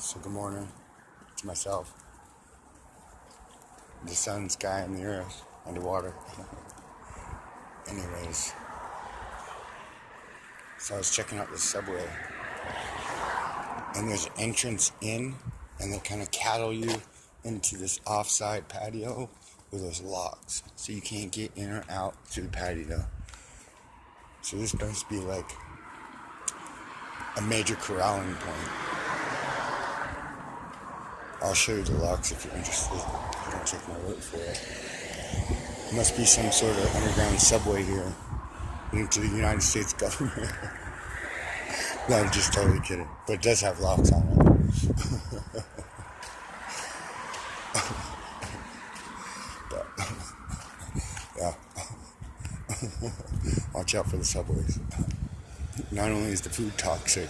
So good morning to myself, the sun, sky, and the earth, and the water. Anyways, so I was checking out the subway, and there's an entrance in, and they kind of cattle you into this offside patio with those locks, so you can't get in or out through the patio. So this must be like a major corralling point. I'll show you the locks if you're interested. You don't take my word for it. There must be some sort of underground subway here linked to the United States government. No, I'm just totally kidding. But it does have locks on it. But, yeah. Watch out for the subways. Not only is the food toxic,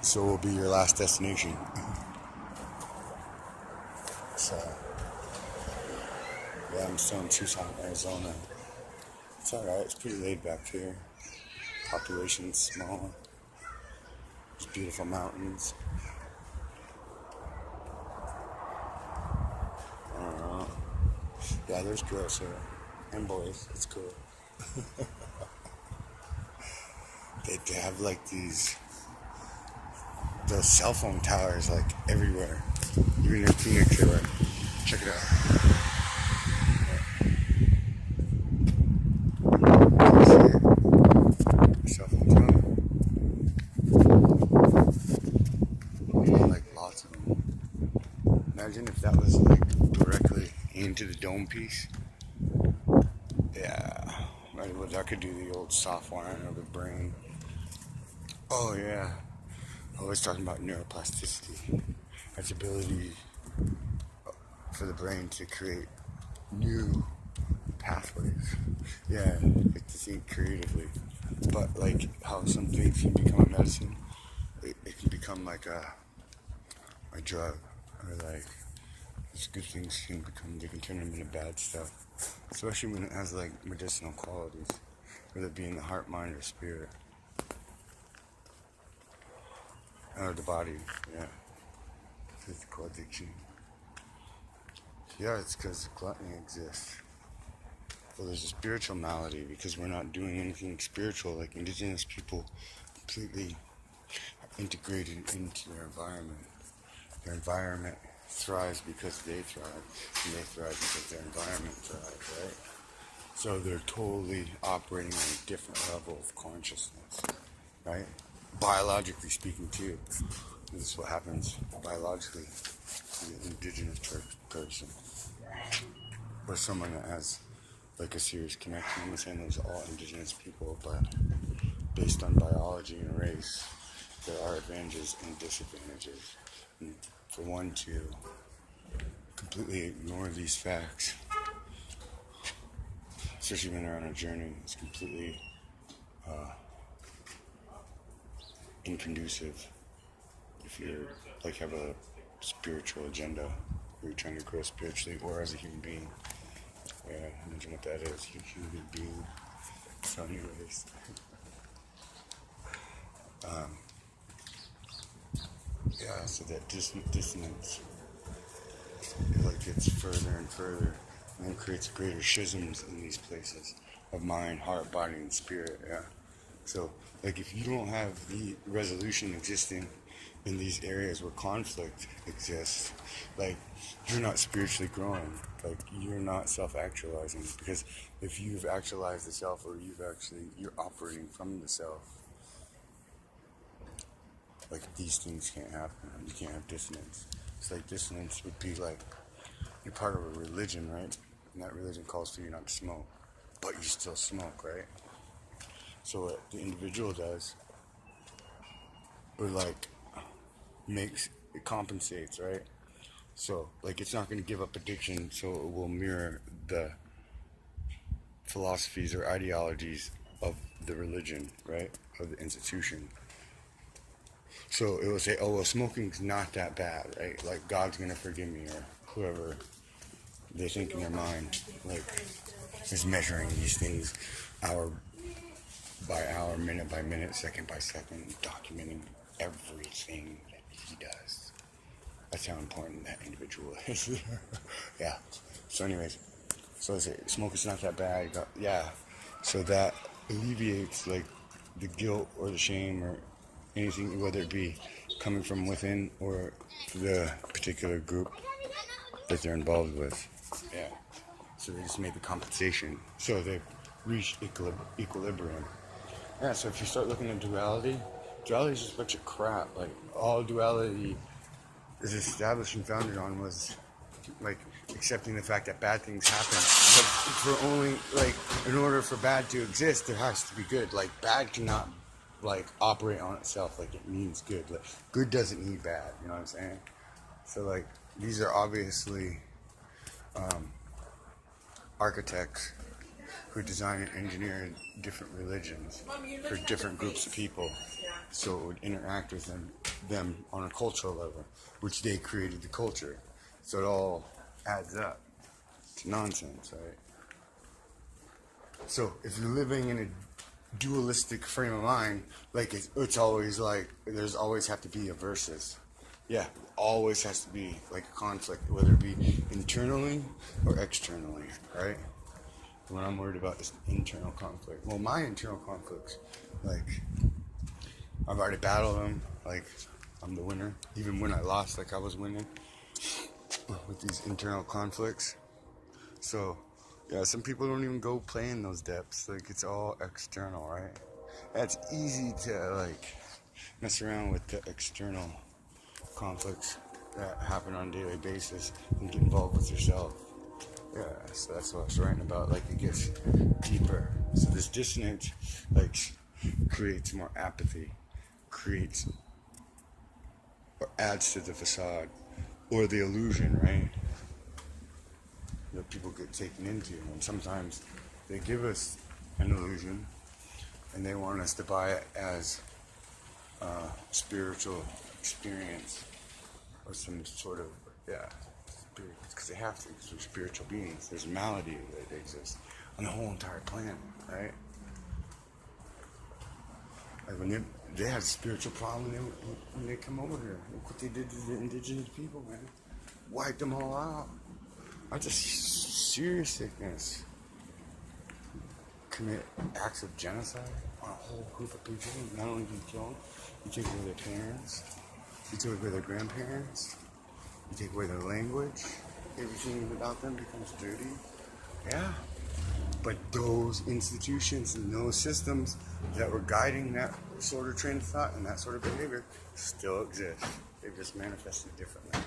so will be your last destination. So, yeah, I'm still in Tucson, Arizona. It's alright, it's pretty laid back here. Population's small. There's beautiful mountains. I don't know. Yeah, there's girls here. And boys. It's cool. They have like these cell phone towers like everywhere. Even in Phoenix, they were. Check it out. Cell phone tower. Like lots of them. Imagine if that was like directly into the dome piece. Yeah. Right, well, that could do the old soft wiring of the brain. Oh yeah. Always talking about neuroplasticity. Its ability for the brain to create new pathways. Yeah, like to think creatively. But like how some things can become a medicine, it can become like a drug. Or like these good things they can turn them into bad stuff. Especially when it has like medicinal qualities. Whether it be in the heart, mind, or spirit. Or the body, yeah. Physical addiction. Yeah, it's because gluttony exists. Well, there's a spiritual malady because we're not doing anything spiritual. Like indigenous people completely integrated into their environment. Their environment thrives because they thrive, and they thrive because their environment thrives, right? So they're totally operating on a different level of consciousness, right? Biologically speaking, too. This is what happens biologically to the indigenous person. Or someone that has like a serious connection. I'm not saying there's all indigenous people, but based on biology and race, there are advantages and disadvantages. And for one to completely ignore these facts, especially when they're on a journey, it's completely inconducive. If you're like have a spiritual agenda, or you're trying to grow spiritually, or as a human being. Yeah, imagine what that is. You're a human being. So anyways. Yeah, so that dissonance, it like gets further and further, and then creates greater schisms in these places of mind, heart, body, and spirit. Yeah. So, like, if you don't have the resolution existing in these areas where conflict exists, like, you're not spiritually growing. Like, you're not self-actualizing, because if you've actualized the self, or you're operating from the self. Like, these things can't happen. You can't have dissonance. It's like dissonance would be like you're part of a religion, right? And that religion calls for you not to smoke, but you still smoke, right? So what the individual does, or like it compensates, right? So like it's not going to give up addiction, so it will mirror the philosophies or ideologies of the religion, right? Of the institution. So it will say, oh, well, smoking's not that bad, right? Like, God's going to forgive me, or whoever they think in their mind, like, is measuring these things hour by hour, minute by minute, second by second, documenting everything he does. That's how important that individual is. Yeah. So anyways, so I say smoking's not that bad. Yeah. So that alleviates like the guilt or the shame or anything, whether it be coming from within or the particular group that they're involved with. Yeah. So they just made the compensation. So they've reached equilibrium. Yeah, so if you start looking at duality is just a bunch of crap. Like, all duality is established and founded on was, like, accepting the fact that bad things happen. But for only, like, in order for bad to exist, there has to be good. Like, bad cannot, like, operate on itself like it means good. Like, good doesn't need bad, you know what I'm saying? So, like, these are obviously architects who design and engineer different religions for different groups of people, so it would interact with them on a cultural level, which they created the culture. So it all adds up to nonsense, right? So if you're living in a dualistic frame of mind, like it's always like there's always have to be a versus. Yeah, always has to be like a conflict, whether it be internally or externally, right? What I'm worried about is internal conflict. Well, my internal conflicts, like, I've already battled them. Like, I'm the winner. Even when I lost, like, I was winning with these internal conflicts. So, yeah, some people don't even go play in those depths. Like, it's all external, right? Yeah, it's easy to, like, mess around with the external conflicts that happen on a daily basis and get involved with yourself. Yeah, so that's what I was writing about. Like, it gets deeper. So this dissonance, like, creates more apathy, creates or adds to the facade or the illusion, right? That people get taken into, and sometimes they give us an illusion, and they want us to buy it as a spiritual experience or some sort of because they have to, because we're spiritual beings. There's a malady that exists on the whole entire planet, right? Like when they had a spiritual problem when they come over here. Look what they did to the indigenous people, man. Wiped them all out. That's a serious sickness. Commit acts of genocide on a whole group of people. Not only do you kill them, you take away their parents, you take away their grandparents, you take away their language, everything about them becomes dirty. Yeah. But those institutions and those systems that were guiding that sort of train of thought and that sort of behavior still exist. They've just manifested differently.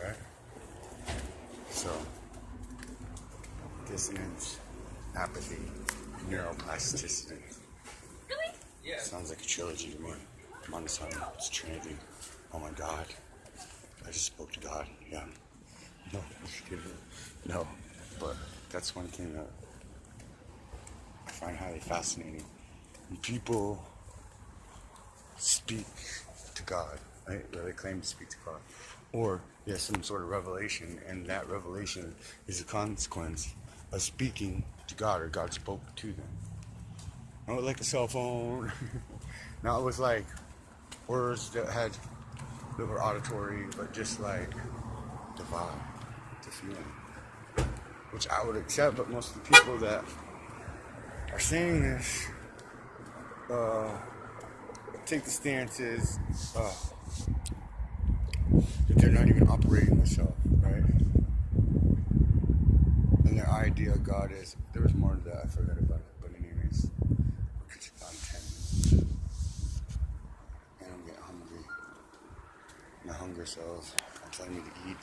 Right? So, dissonance, apathy, neuroplasticity. Yeah. Sounds like a trilogy to me. Monoson, it's Trinity. Oh my God. I just spoke to God. Yeah. No, no. But that's one thing that I find highly fascinating. When people speak to God, right? Or they claim to speak to God. Or there's some sort of revelation, and that revelation is a consequence of speaking to God, or God spoke to them. Not like a cell phone. Not with like words that were auditory, but just like the vibe, the feeling, which I would accept. But most of the people that are saying this take the stances that they're not even operating with self, right? And their idea of God is, there was more to that, I forgot about it, but anyways, because it's on 10, and I'm getting hungry. My hunger cells are telling me to eat.